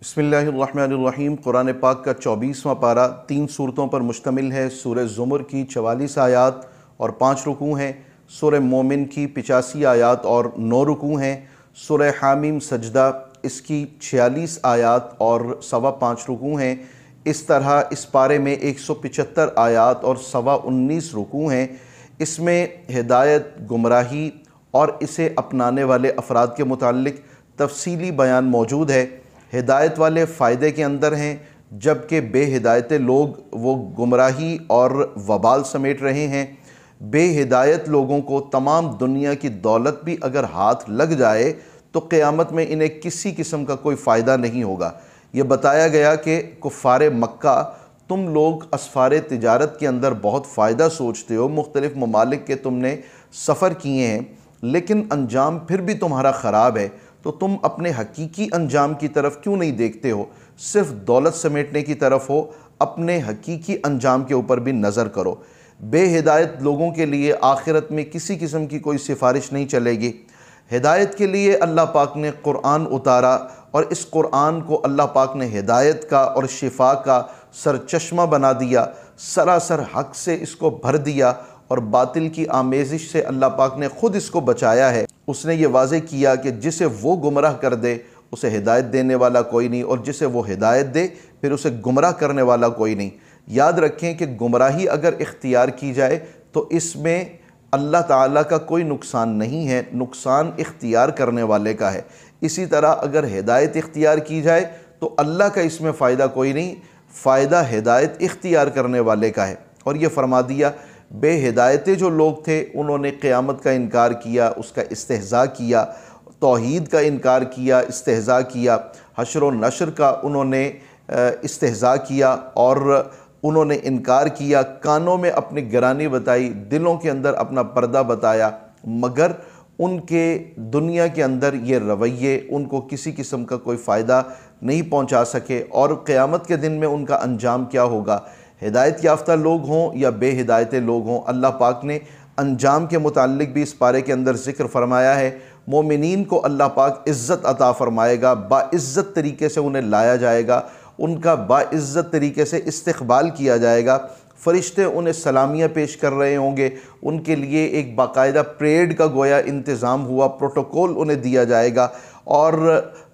बिस्मिल्लाहिर्रहमानिर्रहीम। कुरान पाक का 24वां पारा 3 सूरतों पर मुश्तमिल है। सूरह ज़ुमर की 44 आयात और 5 रुकू हैं। सूरह मोमिन की 85 आयात और 9 रुकू हैं। सूरह हामीम सजदा इसकी 46 आयात और 5.25 रुकू हैं। इस तरह इस पारे में 175 आयात और 19 रुकू हैं। इसमें हिदायत, गुमराही और इसे अपनाने वाले अफराद के मुताल्लिक तफसीली बयान मौजूद है। हिदायत वाले फ़ायदे के अंदर हैं, जबकि बेहिदायत लोग वो गुमराही और वबाल समेट रहे हैं। बेहिदायत लोगों को तमाम दुनिया की दौलत भी अगर हाथ लग जाए तो क़यामत में इन्हें किसी किस्म का कोई फ़ायदा नहीं होगा। ये बताया गया कि कुफ़ार मक्का, तुम लोग असफ़ार तिजारत के अंदर बहुत फ़ायदा सोचते हो, मुख्तलिफ़ ममालिक के तुमने सफ़र किए हैं, लेकिन अंजाम फिर भी तुम्हारा ख़राब है। तो तुम अपने हकीकी अंजाम की तरफ क्यों नहीं देखते हो, सिर्फ दौलत समेटने की तरफ हो। अपने हकीकी अंजाम के ऊपर भी नज़र करो। बेहिदायत लोगों के लिए आखिरत में किसी किस्म की कोई सिफारिश नहीं चलेगी। हिदायत के लिए अल्लाह पाक ने कुरान उतारा और इस कुरान को अल्लाह पाक ने हिदायत का और शिफा का सरचश्मा बना दिया। सरासर हक से इसको भर दिया और बातिल की आमेज़िश से अल्लाह पाक ने ख़ुद इसको बचाया है। उसने ये वाज़े किया कि जिसे वो गुमराह कर दे उसे हिदायत देने वाला कोई नहीं, और जिसे वो हिदायत दे फिर उसे गुमराह करने वाला कोई नहीं। याद रखें कि गुमराही अगर इख्तियार की जाए तो इसमें अल्लाह ताला का कोई नुकसान नहीं है, नुकसान इख्तियार करने वाले का है। इसी तरह अगर हिदायत इख्तियार की जाए तो अल्लाह का इसमें फ़ायदा कोई नहीं, फ़ायदा हिदायत इख्तियार करने वाले का है। और ये फरमा दिया, बेहिदायते जो लोग थे उन्होंने क़यामत का इनकार किया, उसका इस्तेहज़ा किया, तौहीद का इनकार किया, इस्तेहज़ा किया, हश्र व नश्र का उन्होंने इस्तेहज़ा किया और उन्होंने इनकार किया, कानों में अपनी गिरानी बताई, दिलों के अंदर अपना पर्दा बताया, मगर उनके दुनिया के अंदर ये रवैये उनको किसी किस्म का कोई फ़ायदा नहीं पहुंचा सके। और क़यामत के दिन में उनका अंजाम क्या होगा, हिदायत याफ्ता लोग हों या बेहिदायत लोग हों, अल्लाह पाक ने अंजाम के मुताल्लिक भी इस पारे के अंदर ज़िक्र फरमाया है। मोमिनीन को अल्लाह पाक इज़्ज़त अता फ़रमाएगा, बाइज़्ज़त तरीके से उन्हें लाया जाएगा, उनका बाइज़्ज़त तरीके से इस्तक़बाल किया जाएगा। फ़रिश्ते उन्हें सलामियाँ पेश कर रहे होंगे, उनके लिए एक बाकायदा परेड का गोया इंतज़ाम हुआ, प्रोटोकॉल उन्हें दिया जाएगा और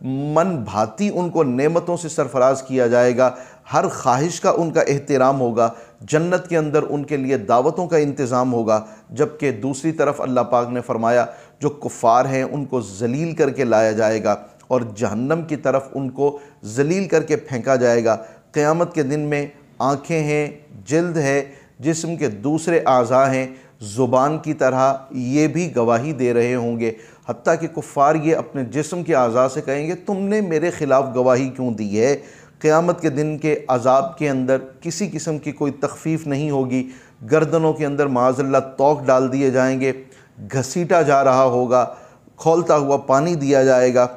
मन भाती उनको नेमतों से सरफराज किया जाएगा। हर ख्वाहिश का उनका एहतराम होगा। जन्नत के अंदर उनके लिए दावतों का इंतज़ाम होगा। जबकि दूसरी तरफ अल्लाह पाक ने फरमाया, जो कुफ़ार हैं उनको ज़लील करके लाया जाएगा और जहन्नम की तरफ उनको ज़लील करके फेंका जाएगा। क़यामत के दिन में आँखें हैं, जिल्द है, जिस्म के दूसरे आज़ा हैं, ज़ुबान की तरह ये भी गवाही दे रहे होंगे। हत्ता कि कुफ़ार ये अपने जिस्म के आज़ा से कहेंगे, तुमने मेरे ख़िलाफ़ गवाही क्यों दी है। क़यामत के दिन के अज़ाब के अंदर किसी किस्म की कोई तख़फ़ीफ़ नहीं होगी। गर्दनों के अंदर माज़अल्लाह तोक़ डाल दिए जाएंगे, घसीटा जा रहा होगा, खौलता हुआ पानी दिया जाएगा।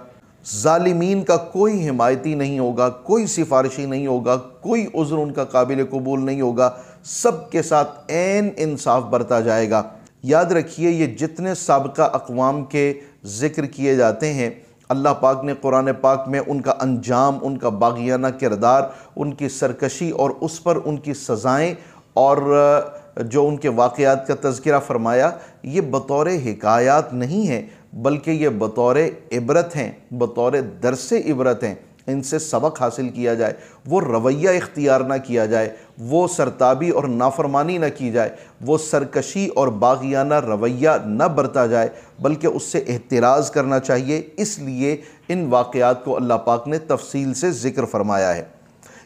ज़ालिमीन का कोई हिमायती नहीं होगा, कोई सिफारिशी नहीं होगा, कोई उज़्र उनका काबिल कबूल नहीं होगा। सब के साथ ऐन इंसाफ बरता जाएगा। याद रखिए, ये जितने साबिक़ा अक़वाम के ज़िक्र किए जाते हैं, अल्लाह पाक ने कुरान पाक में उनका अंजाम, उनका बाग़ियाना किरदार, उनकी सरकशी और उस पर उनकी सज़ाएँ और जो उनके वाक़यात का तज़किरा फ़रमाया, ये बतौर हिकायात नहीं है, बल्कि ये बतौर इबरत हैं, बतौर दरसे इबरत हैं। इनसे सबक हासिल किया जाए, वो रवैया इख्तियार ना किया जाए, वो सरताबी और नाफरमानी ना की जाए, वो सरकशी और बाग़ियाना रवैया न बरता जाए, बल्कि उससे एहतिराज़ करना चाहिए। इसलिए इन वाक़यात को अल्लाह पाक ने तफसील से ज़िक्र फरमाया है।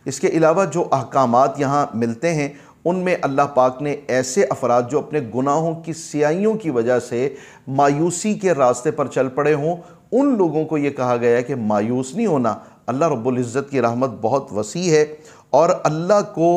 इसके अलावा जो अहकामात यहाँ मिलते हैं उनमें अल्लाह पाक ने ऐसे अफराद जो अपने गुनाहों की स्याहियों की वजह से मायूसी के रास्ते पर चल पड़े हों, उन लोगों को ये कहा गया है कि मायूस नहीं होना। अल्लाह रब्बुल इज़्ज़त की रहमत बहुत वसी है और अल्लाह को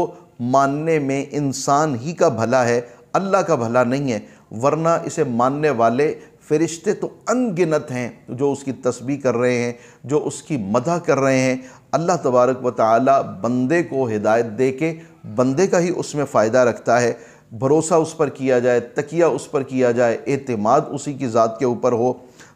मानने में इंसान ही का भला है, अल्लाह का भला नहीं है। वरना इसे मानने वाले फ़रिश्ते तो अनगिनत हैं जो उसकी तस्बीह कर रहे हैं, जो उसकी मदह कर रहे हैं। अल्लाह तबारक व तआला बंदे को हिदायत दे के बंदे का ही उसमें फ़ायदा रखता है। भरोसा उस पर किया जाए, तकिया उस पर किया जाए, एतमाद उसी की ज़ात के ऊपर हो,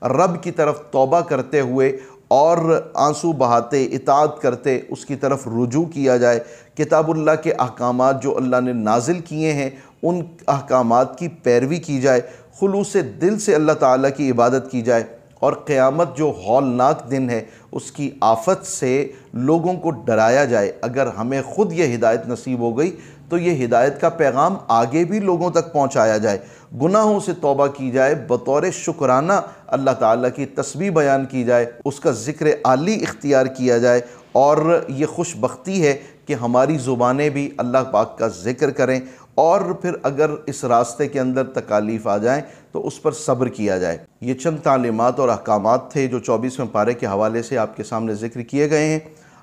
रब की तरफ तौबा करते हुए اور آنسو بہاتے اطاعت کرتے اس کی طرف رجوع کیا جائے، کتاب اللہ کے احکامات جو اللہ نے نازل کیے ہیں ان احکامات کی پیروی کی جائے، خلوص دل سے اللہ تعالیٰ کی عبادت کی جائے، اور قیامت جو ہولناک دن ہے اس کی آفت سے لوگوں کو ڈرایا جائے۔ اگر ہمیں خود یہ ہدایت نصیب ہو گئی تو یہ ہدایت کا پیغام آگے بھی لوگوں تک پہنچایا جائے، گناہوں سے توبہ کی جائے، بطور شکرانہ اللہ تعالیٰ کی تسبیح بیان کی جائے، اس کا ذکر عالی اختیار کیا جائے، اور یہ خوش بختی ہے کہ ہماری زبانیں بھی اللہ پاک کا ذکر کریں، اور پھر اگر اس راستے کے اندر تکالیف آ جائیں تو اس پر صبر کیا جائے۔ یہ چند تعلیمات اور احکامات تھے جو 24ویں پارے کے حوالے سے آپ کے سامنے ذکر کیے گئے ہیں۔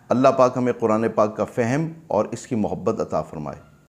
اللہ پاک ہمیں قرآن پاک کا فہم اور اس کی محبت عطا فرمائے۔